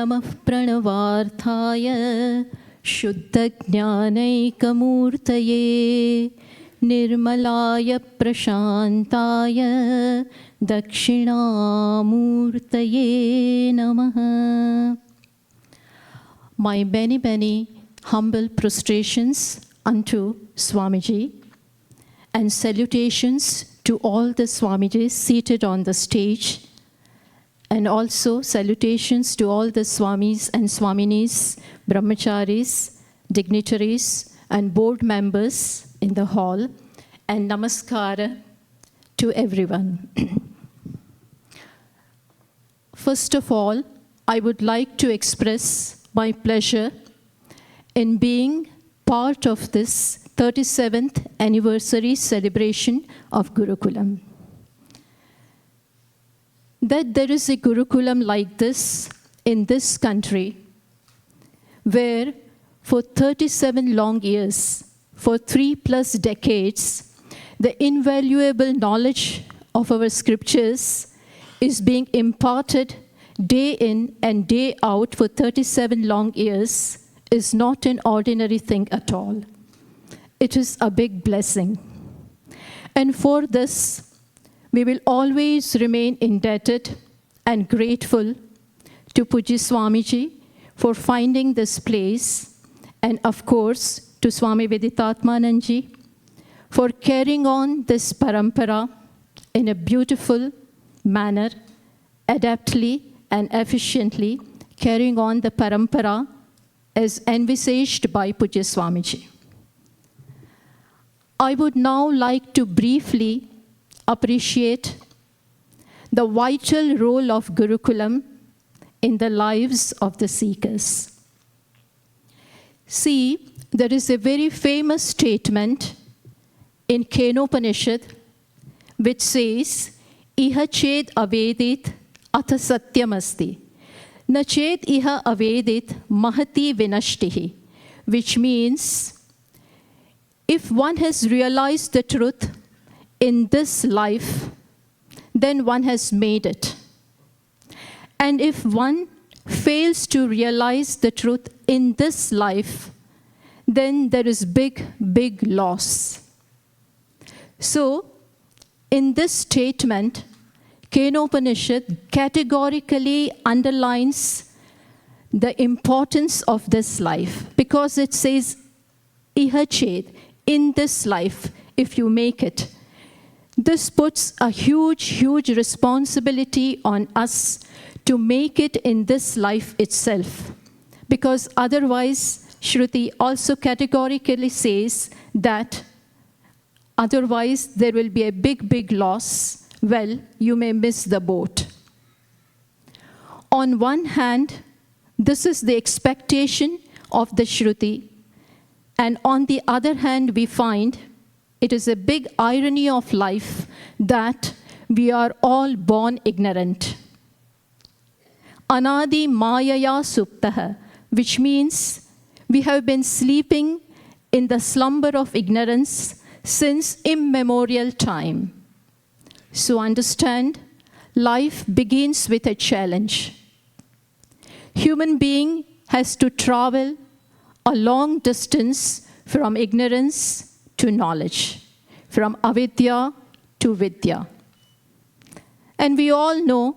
Namah Pranavarthaya Shuddha-jnanaika-murtaye Nirmalaya Prashantaya Dakshinamurtaye Namaha. My many humble prostrations unto Swamiji and salutations to all the Swamijis seated on the stage, and also salutations to all the Swamis and Swaminis, Brahmacharis, dignitaries, and board members in the hall, and namaskara to everyone. First of all, I would like to express my pleasure in being part of this 37th anniversary celebration of Gurukulam. That there is a Gurukulam like this in this country, where for 37 long years, for 3+ decades, the invaluable knowledge of our scriptures is being imparted day in and day out for 37 long years is not an ordinary thing at all. It is a big blessing. And for this, we will always remain indebted and grateful to Pujya Swamiji for finding this place, and of course to Swami Viditatmananji for carrying on this parampara in a beautiful manner, adeptly and efficiently carrying on the parampara as envisaged by Pujya Swamiji. I would now like to briefly appreciate the vital role of Gurukulam in the lives of the seekers. See, there is a very famous statement in Kenopanishad which says, Iha ched avedit atha satyamasti, na ched iha avedit mahati vinashtihi, which means, if one has realized the truth in this life, then one has made it. And if one fails to realize the truth in this life, then there is big loss. So, in this statement, Kenopanishad categorically underlines the importance of this life, because it says, Iha ched, in this life, if you make it. This puts a huge responsibility on us to make it in this life itself. Because otherwise, Shruti also categorically says that otherwise there will be a big loss. Well, you may miss the boat. On one hand, this is the expectation of the Shruti. And on the other hand, we find it is a big irony of life that we are all born ignorant. Anadi mayaya suptaha, which means we have been sleeping in the slumber of ignorance since immemorial time. So understand, life begins with a challenge. Human being has to travel a long distance from ignorance to knowledge, from avidya to vidya. And we all know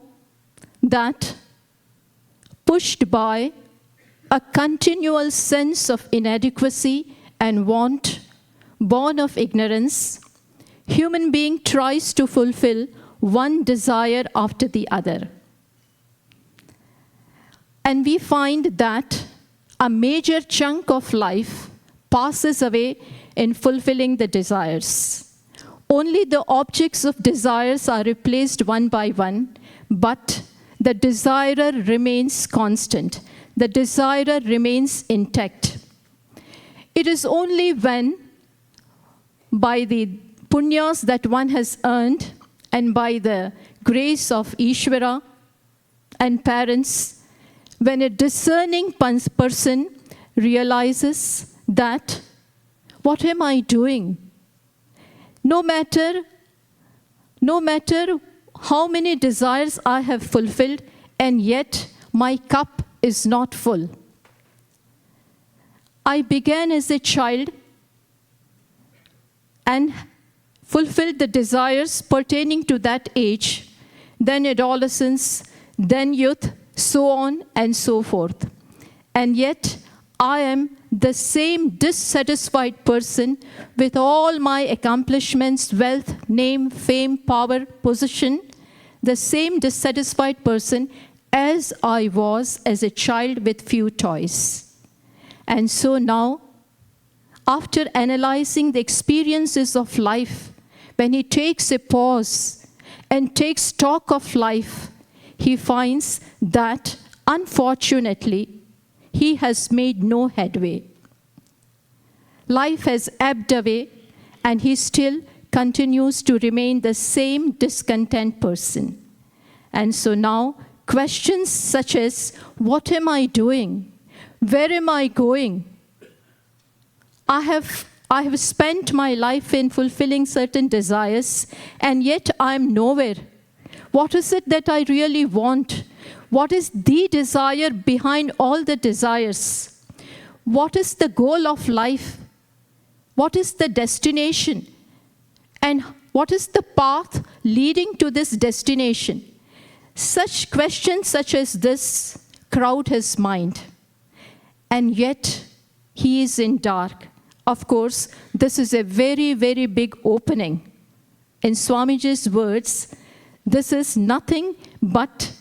that pushed by a continual sense of inadequacy and want, born of ignorance, human being tries to fulfill one desire after the other. And we find that a major chunk of life passes away in fulfilling the desires. Only the objects of desires are replaced one by one, but the desirer remains constant. The desirer remains intact. It is only when, by the punyas that one has earned and by the grace of Ishvara and parents, when a discerning person realizes that, what am I doing? No matter how many desires I have fulfilled, and yet my cup is not full. I began as a child and fulfilled the desires pertaining to that age, then adolescence, then youth, so on and so forth. And yet, I am the same dissatisfied person with all my accomplishments, wealth, name, fame, power, position, the same dissatisfied person as I was as a child with few toys. And so now, after analyzing the experiences of life, when he takes a pause and takes stock of life, he finds that, unfortunately, he has made no headway. Life has ebbed away, and he still continues to remain the same discontent person. And so now, questions such as, what am I doing? Where am I going? I have spent my life in fulfilling certain desires, and yet I am nowhere. What is it that I really want? What is the desire behind all the desires? What is the goal of life? What is the destination? And what is the path leading to this destination? Such questions such as this crowd his mind. And yet, he is in dark. Of course, this is a very, very big opening. In Swamiji's words, this is nothing but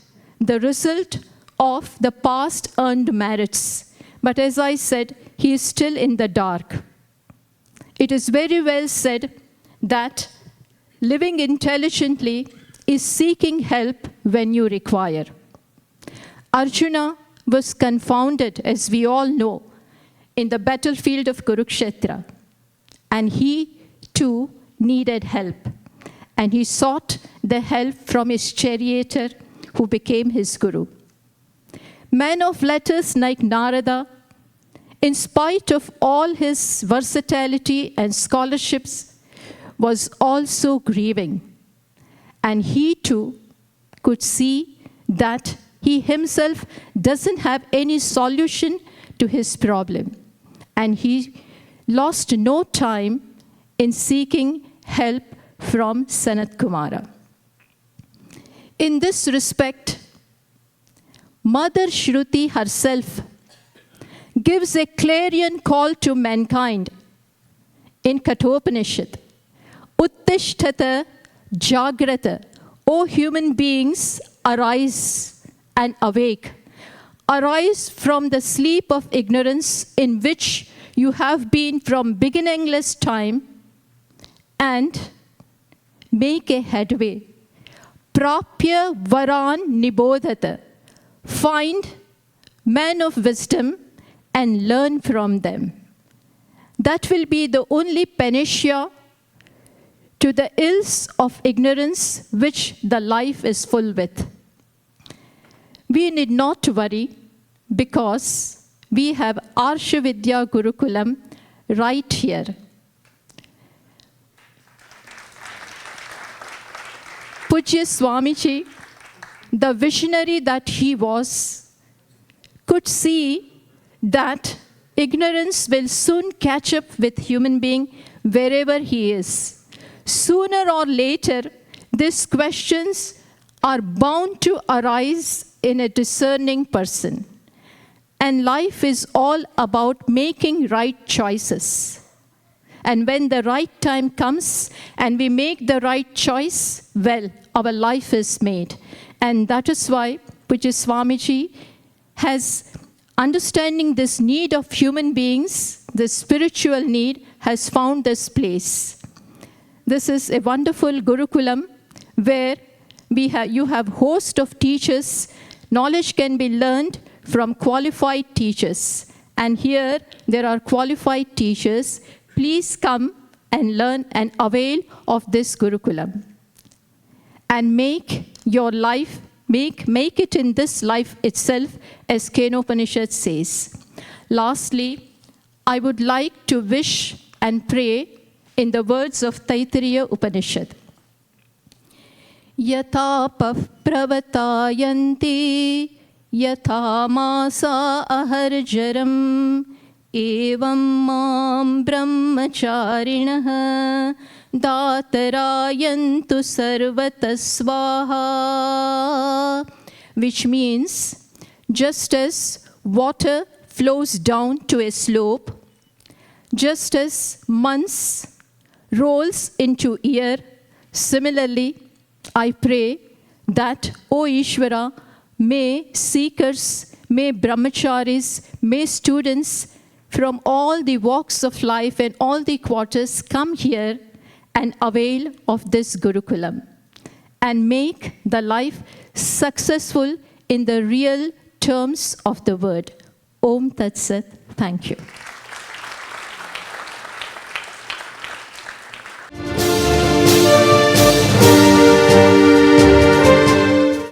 the result of the past earned merits. But as I said, he is still in the dark. It is very well said that living intelligently is seeking help when you require. Arjuna was confounded, as we all know, in the battlefield of Kurukshetra. And he too needed help. And he sought the help from his charioteer, who became his guru. Men of letters like Narada, in spite of all his versatility and scholarships, was also grieving. And he too could see that he himself doesn't have any solution to his problem. And he lost no time in seeking help from Sanat Kumara. In this respect, Mother Shruti herself gives a clarion call to mankind in Kathopanishad. Uttishtata Jagrata, O human beings, arise and awake. Arise from the sleep of ignorance in which you have been from beginningless time, and make a headway. Prapya varan nibodhata. Find men of wisdom and learn from them. That will be the only panacea to the ills of ignorance which the life is full with. We need not worry because we have Arsha Vidya Gurukulam right here. Pujya Swamiji, the visionary that he was, could see that ignorance will soon catch up with human being wherever he is. Sooner or later, these questions are bound to arise in a discerning person. And life is all about making right choices. And when the right time comes and we make the right choice, well, our life is made. And that is why Pujya Swamiji has, understanding this need of human beings, the spiritual need, has found this place. This is a wonderful Gurukulam where you have host of teachers. Knowledge can be learned from qualified teachers. And here there are qualified teachers. Please come and learn and avail of this Gurukulam. And make your life, make it in this life itself, as Kenopanishad says. Lastly, I would like to wish and pray in the words of Taittiriya Upanishad. Yatapah pravatayanti yatha masa aharjaram evam mam brahmacharinah datarayantu sarvatasvaha, which means just as water flows down to a slope, just as months rolls into year, similarly, I pray that, O Ishvara, may seekers, may brahmacharis, may students from all the walks of life and all the quarters come here and avail of this Gurukulam and make the life successful in the real terms of the word. Om Tat Sat. Thank you.